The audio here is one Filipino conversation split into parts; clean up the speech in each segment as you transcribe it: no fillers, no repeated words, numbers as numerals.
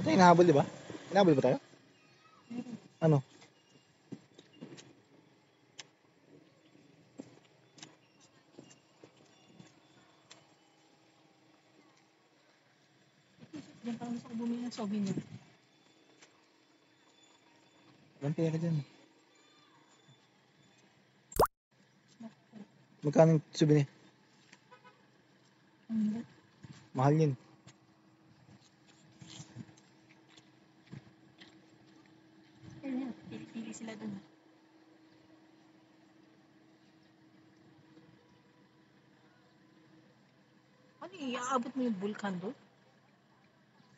Tayo hinahabol, di ba? Hinahabol ba tayo? Ano? Diyan parang gusto ko bumili ng souvenir. Walang pera dyan. Magkano yung souvenir? Mahal yun. Ayan, pili-pili sila dun. Ano, iaabot mo yung vulkan doon?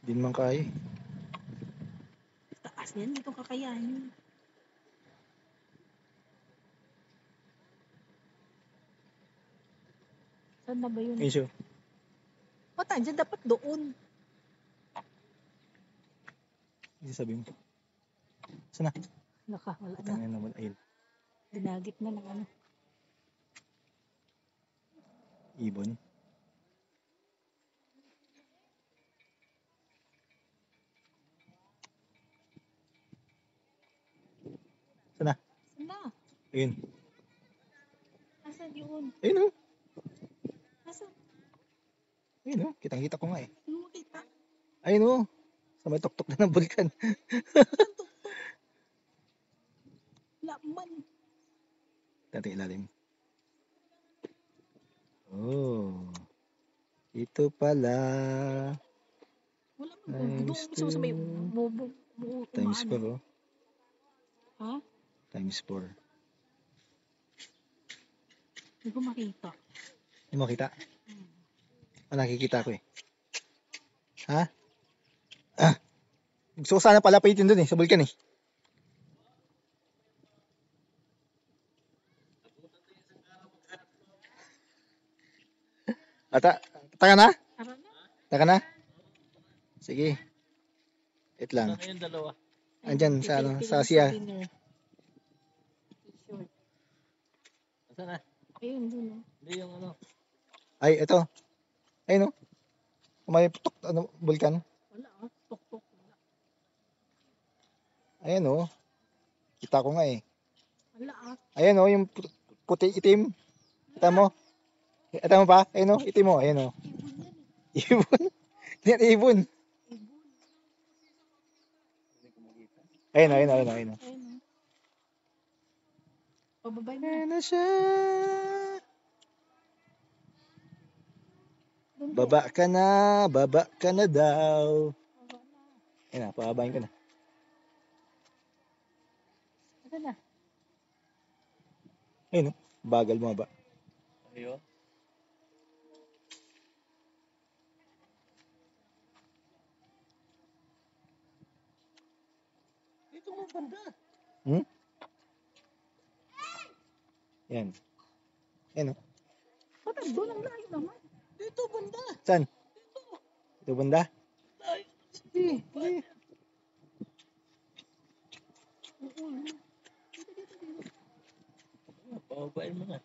Hindi naman kaya eh. Taas yan, dito kakayanin. Saan na ba yun? Ayun siya. Pata, dyan dapat doon. Hindi sabi mo. Saan na? Naka, wala na. Tangin naman. Ayun. Dinagit na ng ano. Ibon. Saan na? Saan na? Ayun. Asan yun? Ayun o. Asan? Ayun o. Kitang-kita ko nga eh. Ano mo kita? Ayun o. Sa may tuktok na ng bulkan. Tuktok. Laman. Dating ilalim. Oh. Ito pala. Wala man. Doon gusto mo sa may Times 4 oh. Ha? Times 4. Hindi ko makita. Hindi mo makita? Nakikita ko eh. Ha? Gusto ko sana palapitin dun eh, sa bulkan eh. Taka na? Tara na. Taka na? Sige. Wait lang. Ano yung dalawa? Andyan sa ano, sa Asia. T-shirt. Nasaan na? Ayun, dun. Hindi yung ano. Ay, ito. Ayun oh. May putok, ano, bulkan. Wala ah. Tuktok. Wala. Ayan oh. Kita ko nga eh. Wala ah. Ayan oh, yung puti itim. Kita mo? Kita mo pa? Ayun oh, itim mo. Ayan oh. Ibon yan Ibon. Yan eh. ibon. Ibon. Ayun oh, ayun oh, ayun oh, ayun oh. Ayun ah. Pababay mo. Ayan na siya. Doon po. Baba ka na daw. Baba na. Ayun na, pababain ko na. Asan na? Ayun oh, bagal mo ba? Ayun. Dito mo banda. Hmm? Yan. Yan oh. Pata, doon ang layo naman. Dito banda. Saan? Ito banda? Sige. Oo. Pababain mo na.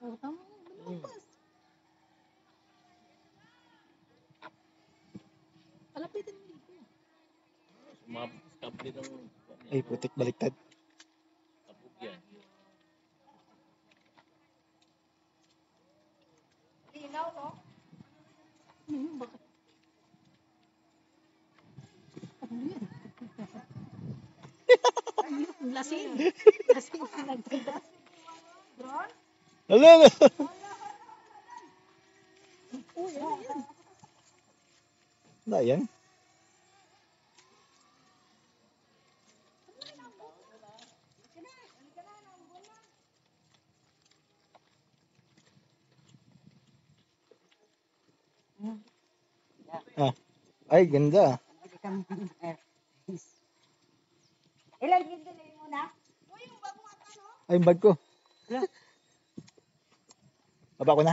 Oh, tama. Lumampas. Palapitin mo dito. Sumabot sa tabli ng... Ay, putik baliktad. Tabog yan. Bakit? Ano yan? Lasing. Lasing ang nagtigas. Drone? Hala na! Uy, ano yan? Wala yan. Ah. Ay, ganda. Ilan yung tuloy mo na? Ay, yung bag ko. Baba ko na.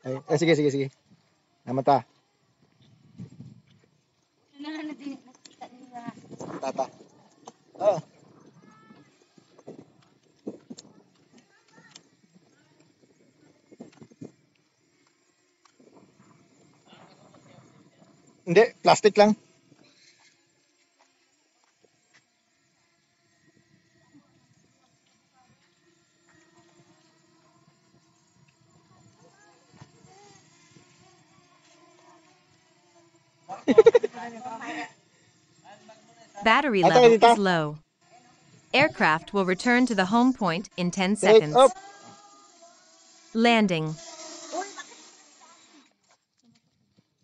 Ay, sige, sige, sige. Namata. Ano na din nakita nila? Tata. Oh. Hindi, plastic lang. Battery Ata, level dito. is low. Aircraft will return to the home point in 10 Take seconds. off. Landing.